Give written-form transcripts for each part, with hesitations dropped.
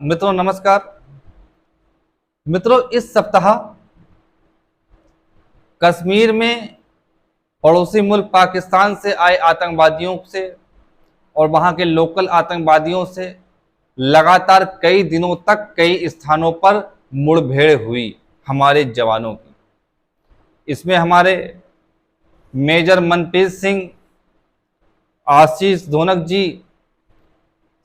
मित्रों नमस्कार। मित्रों, इस सप्ताह कश्मीर में पड़ोसी मुल्क पाकिस्तान से आए आतंकवादियों से और वहां के लोकल आतंकवादियों से लगातार कई दिनों तक कई स्थानों पर मुठभेड़ हुई हमारे जवानों की। इसमें हमारे मेजर मनप्रीत सिंह, आशीष धोनक जी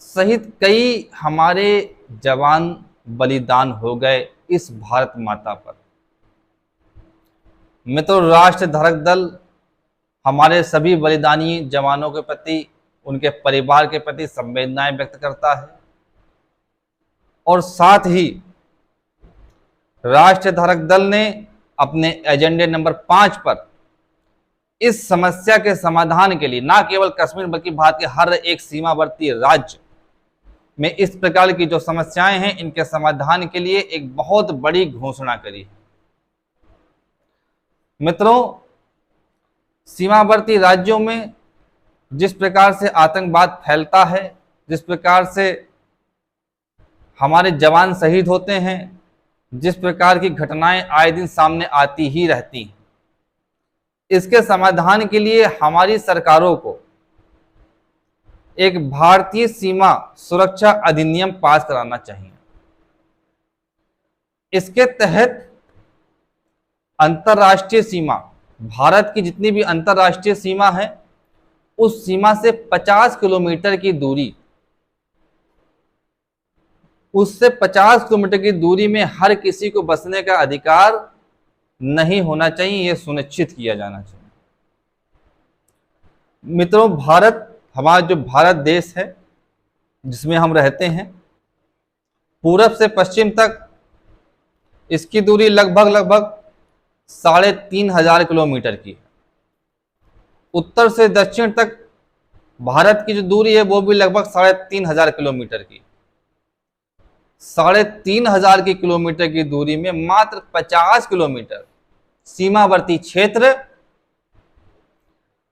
सहित कई हमारे जवान बलिदान हो गए इस भारत माता पर। मित्रों, राष्ट्र धारक दल हमारे सभी बलिदानी जवानों के प्रति, उनके परिवार के प्रति संवेदनाएं व्यक्त करता है और साथ ही राष्ट्र धारक दल ने अपने एजेंडे नंबर 5 पर इस समस्या के समाधान के लिए न केवल कश्मीर बल्कि भारत के हर एक सीमावर्ती राज्य में इस प्रकार की जो समस्याएं हैं इनके समाधान के लिए एक बहुत बड़ी घोषणा करी। मित्रों, सीमावर्ती राज्यों में जिस प्रकार से आतंकवाद फैलता है, जिस प्रकार से हमारे जवान शहीद होते हैं, जिस प्रकार की घटनाएं आए दिन सामने आती ही रहती हैं, इसके समाधान के लिए हमारी सरकारों को एक भारतीय सीमा सुरक्षा अधिनियम पास कराना चाहिए। इसके तहत अंतर्राष्ट्रीय सीमा, भारत की जितनी भी अंतर्राष्ट्रीय सीमा है उस सीमा से 50 किलोमीटर की दूरी, उससे 50 किलोमीटर की दूरी में हर किसी को बसने का अधिकार नहीं होना चाहिए, यह सुनिश्चित किया जाना चाहिए। मित्रों, भारत, हमारा जो भारत देश है जिसमें हम रहते हैं, पूरब से पश्चिम तक इसकी दूरी लगभग 3,500 किलोमीटर की है। उत्तर से दक्षिण तक भारत की जो दूरी है वो भी लगभग 3,500 किलोमीटर की। 3,500 की किलोमीटर की दूरी में मात्र 50 किलोमीटर सीमावर्ती क्षेत्र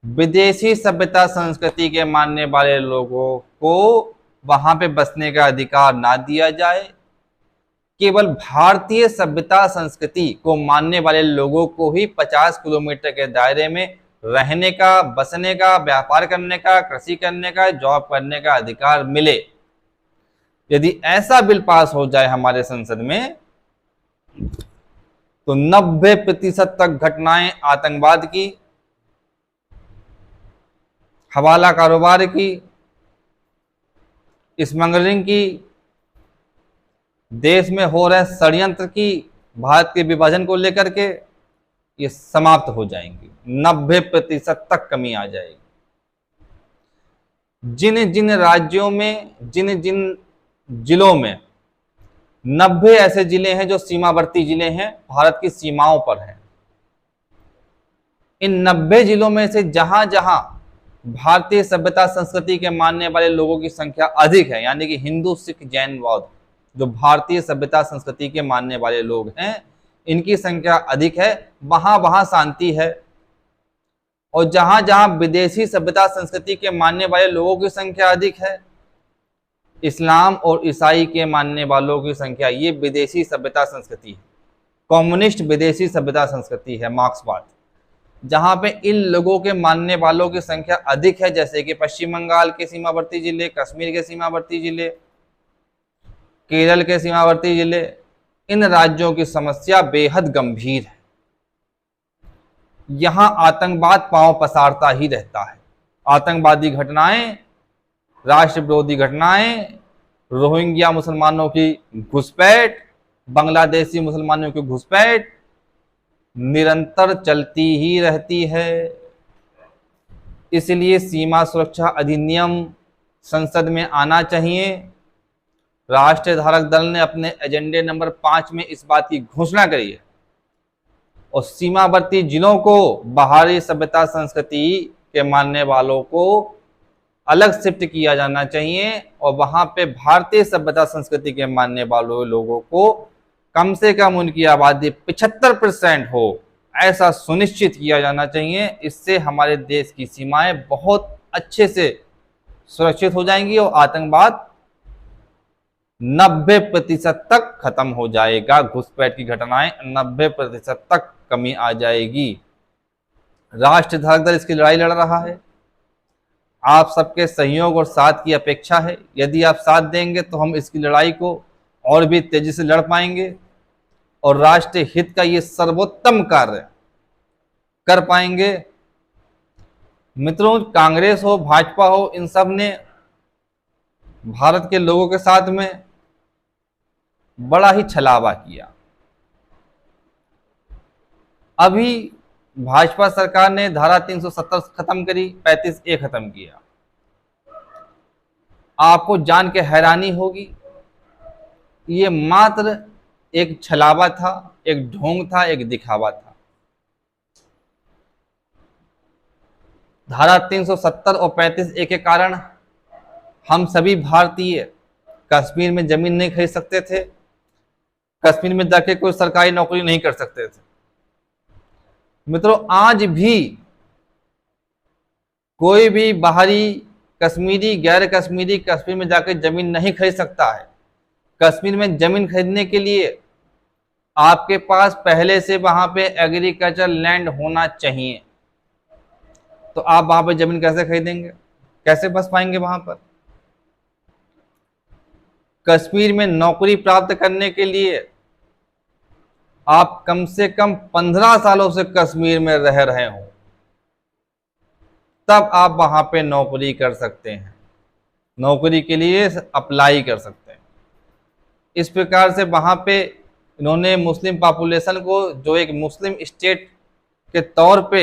विदेशी सभ्यता संस्कृति के मानने वाले लोगों को वहां पे बसने का अधिकार ना दिया जाए, केवल भारतीय सभ्यता संस्कृति को मानने वाले लोगों को ही 50 किलोमीटर के दायरे में रहने का, बसने का, व्यापार करने का, कृषि करने का, जॉब करने का अधिकार मिले। यदि ऐसा बिल पास हो जाए हमारे संसद में तो 90% तक घटनाएं आतंकवाद की, हवाला कारोबार की, स्मगलिंग की, देश में हो रहे षड्यंत्र की, भारत के विभाजन को लेकर के, ये समाप्त हो जाएंगी। 90% तक कमी आ जाएगी। जिन जिन राज्यों में, जिन जिन जिलों में 90 ऐसे जिले हैं जो सीमावर्ती जिले हैं, भारत की सीमाओं पर हैं, इन 90 जिलों में से जहां जहां भारतीय सभ्यता संस्कृति के मानने वाले लोगों की संख्या अधिक है, यानी कि हिंदू, सिख, जैन, बौद्ध, जो भारतीय सभ्यता संस्कृति के मानने वाले लोग हैं, इनकी संख्या अधिक है, वहां वहां शांति है। और जहां जहां विदेशी सभ्यता संस्कृति के मानने वाले लोगों की संख्या अधिक है, इस्लाम और ईसाई के मानने वालों की संख्या, ये विदेशी सभ्यता संस्कृति है, कम्युनिस्ट विदेशी सभ्यता संस्कृति है, मार्क्सवाद। जहां पे इन लोगों के मानने वालों की संख्या अधिक है, जैसे कि पश्चिम बंगाल के सीमावर्ती जिले, कश्मीर के सीमावर्ती जिले, केरल के सीमावर्ती जिले, इन राज्यों की समस्या बेहद गंभीर है। यहां आतंकवाद पांव पसारता ही रहता है। आतंकवादी घटनाएं, राष्ट्र विरोधी घटनाएं, रोहिंग्या मुसलमानों की घुसपैठ, बांग्लादेशी मुसलमानों की घुसपैठ निरंतर चलती ही रहती है। इसलिए सीमा सुरक्षा अधिनियम संसद में आना चाहिए। राष्ट्रीय धारक दल ने अपने एजेंडे नंबर 5 में इस बात की घोषणा करी है और सीमावर्ती जिलों को बाहरी सभ्यता संस्कृति के मानने वालों को अलग शिफ्ट किया जाना चाहिए और वहां पे भारतीय सभ्यता संस्कृति के मानने वालों लोगों को कम से कम उनकी आबादी 75% हो, ऐसा सुनिश्चित किया जाना चाहिए। इससे हमारे देश की सीमाएं बहुत अच्छे से सुरक्षित हो जाएंगी और आतंकवाद 90% तक खत्म हो जाएगा। घुसपैठ की घटनाएं 90% तक कमी आ जाएगी। राष्ट्रीय धारक दल इसकी लड़ाई लड़ रहा है। आप सबके सहयोग और साथ की अपेक्षा है। यदि आप साथ देंगे तो हम इसकी लड़ाई को और भी तेजी से लड़ पाएंगे और राष्ट्रीय हित का ये सर्वोत्तम कार्य कर पाएंगे। मित्रों, कांग्रेस हो, भाजपा हो, इन सब ने भारत के लोगों के साथ में बड़ा ही छलावा किया। अभी भाजपा सरकार ने धारा 370 खत्म करी, 35A खत्म किया। आपको जान के हैरानी होगी, ये मात्र एक छलावा था, एक ढोंग था, एक दिखावा था। धारा 370 और 35A के कारण हम सभी भारतीय कश्मीर में जमीन नहीं खरीद सकते थे, कश्मीर में जाके कोई सरकारी नौकरी नहीं कर सकते थे। मित्रों, आज भी कोई भी बाहरी कश्मीरी, गैर कश्मीरी कश्मीर में जाकर जमीन नहीं खरीद सकता है। कश्मीर में जमीन खरीदने के लिए आपके पास पहले से वहां पे एग्रीकल्चर लैंड होना चाहिए। तो आप वहां पे जमीन कैसे खरीदेंगे, कैसे बस पाएंगे वहां पर? कश्मीर में नौकरी प्राप्त करने के लिए आप कम से कम 15 सालों से कश्मीर में रह रहे हो, तब आप वहां पे नौकरी कर सकते हैं, नौकरी के लिए अप्लाई कर सकते हैं। इस प्रकार से वहां पे इन्होंने मुस्लिम पॉपुलेशन को, जो एक मुस्लिम स्टेट के तौर पे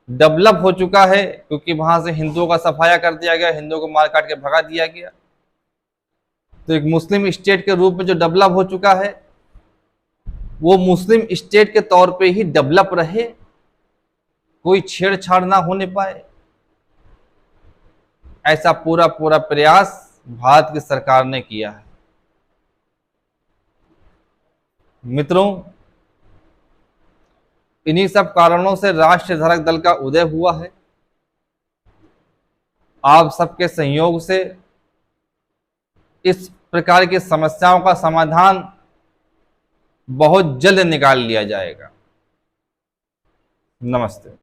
डेवलप हो चुका है, क्योंकि वहां से हिंदुओं का सफाया कर दिया गया, हिंदुओं को मार काट के भगा दिया गया, तो एक मुस्लिम स्टेट के रूप में जो डेवलप हो चुका है, वो मुस्लिम स्टेट के तौर पे ही डेवलप रहे, कोई छेड़छाड़ ना होने पाए, ऐसा पूरा पूरा प्रयास भारत की सरकार ने किया है। मित्रों, इन्हीं सब कारणों से राष्ट्रीय धारक दल का उदय हुआ है। आप सबके सहयोग से इस प्रकार की समस्याओं का समाधान बहुत जल्द निकाल लिया जाएगा। नमस्ते।